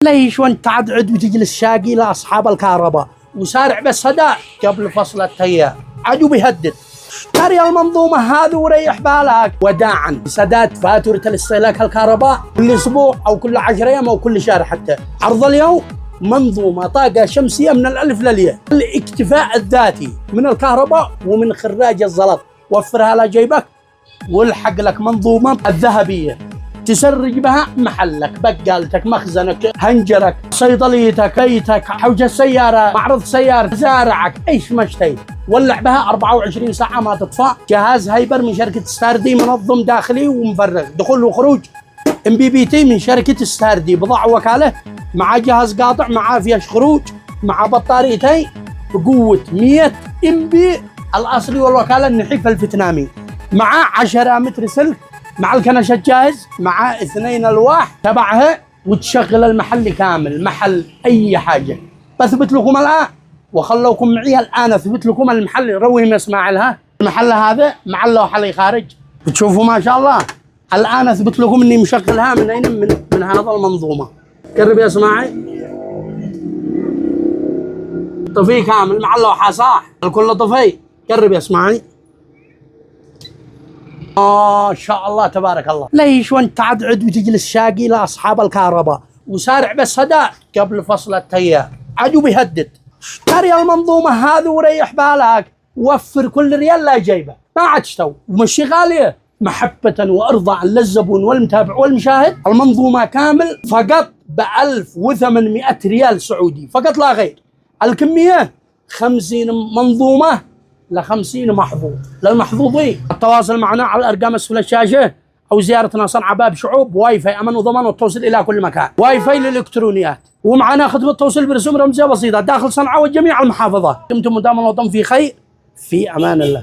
ليش وانت تعدعد وتجلس شاقي لاصحاب الكهرباء وسارع بالصداع قبل فصل التيار عدو بيهدد. اشتري المنظومة هذه وريح بالك وداعا سداد فاتورة الاستهلاك الكهرباء كل اسبوع او كل 10 ايام او كل شهر. حتى عرض اليوم منظومة طاقة شمسية من الألف للياء، الاكتفاء الذاتي من الكهرباء ومن خراج الزلط. وفرها لجيبك والحق لك منظومة الذهبية تسرج بها محلك، بقالتك، مخزنك، هنجرك، صيدليتك، بيتك، حوجة سيارة، معرض سيارة، زارعك، ايش ما اشتهيت. ولع بها 24 ساعة ما تطفى. جهاز هايبر من شركة ستاردي منظم داخلي ومفرغ، دخول وخروج. MPPT من شركة ستاردي، بضاعة وكالة، مع جهاز قاطع، مع فيش خروج، مع بطاريتين بقوة 100 MB الأصلي والوكالة النحيف الفيتنامي، مع 10 متر سلك، مع الكنش الجاهز، مع 2 ألواح تبعها، وتشغل المحل كامل، محل أي حاجة. بثبت لكم الآن وخلوكم معي الآن أثبت لكم المحل. روي مسمع لها المحل هذا مع اللوحة اللي خارج بتشوفوا ما شاء الله. الآن أثبت لكم إني مشغلها من أين؟ من هذا المنظومة. قرب يا اسماعي، طفي كامل مع اللوحة صح، الكل طفي. قرب يا اسماعي. ما شاء الله تبارك الله. ليش وانت تعدعد وتجلس شاقي لاصحاب الكهرباء وسارع بالصداع قبل فصل التيار عدو بيهدد. اشتري المنظومة هذه وريح بالك، وفر كل ريال لا جيبه، ما عاد تشتوي ومشي غالية. محبة وارضاء للزبون والمتابع والمشاهد، المنظومة كامل فقط ب1800 ريال سعودي فقط لا غير. الكمية 50 منظومة ل50 محظوظ. للمحظوظين التواصل معنا على الارقام اسفل الشاشه او زيارتنا صنعاء باب شعوب. واي فاي امن وضمان والتوصيل الى كل مكان. واي فاي للالكترونيات، ومعنا خدمه توصيل برسوم رمزيه بسيطه داخل صنعاء وجميع المحافظات. دمتم مدام الوطن في خير، في امان الله.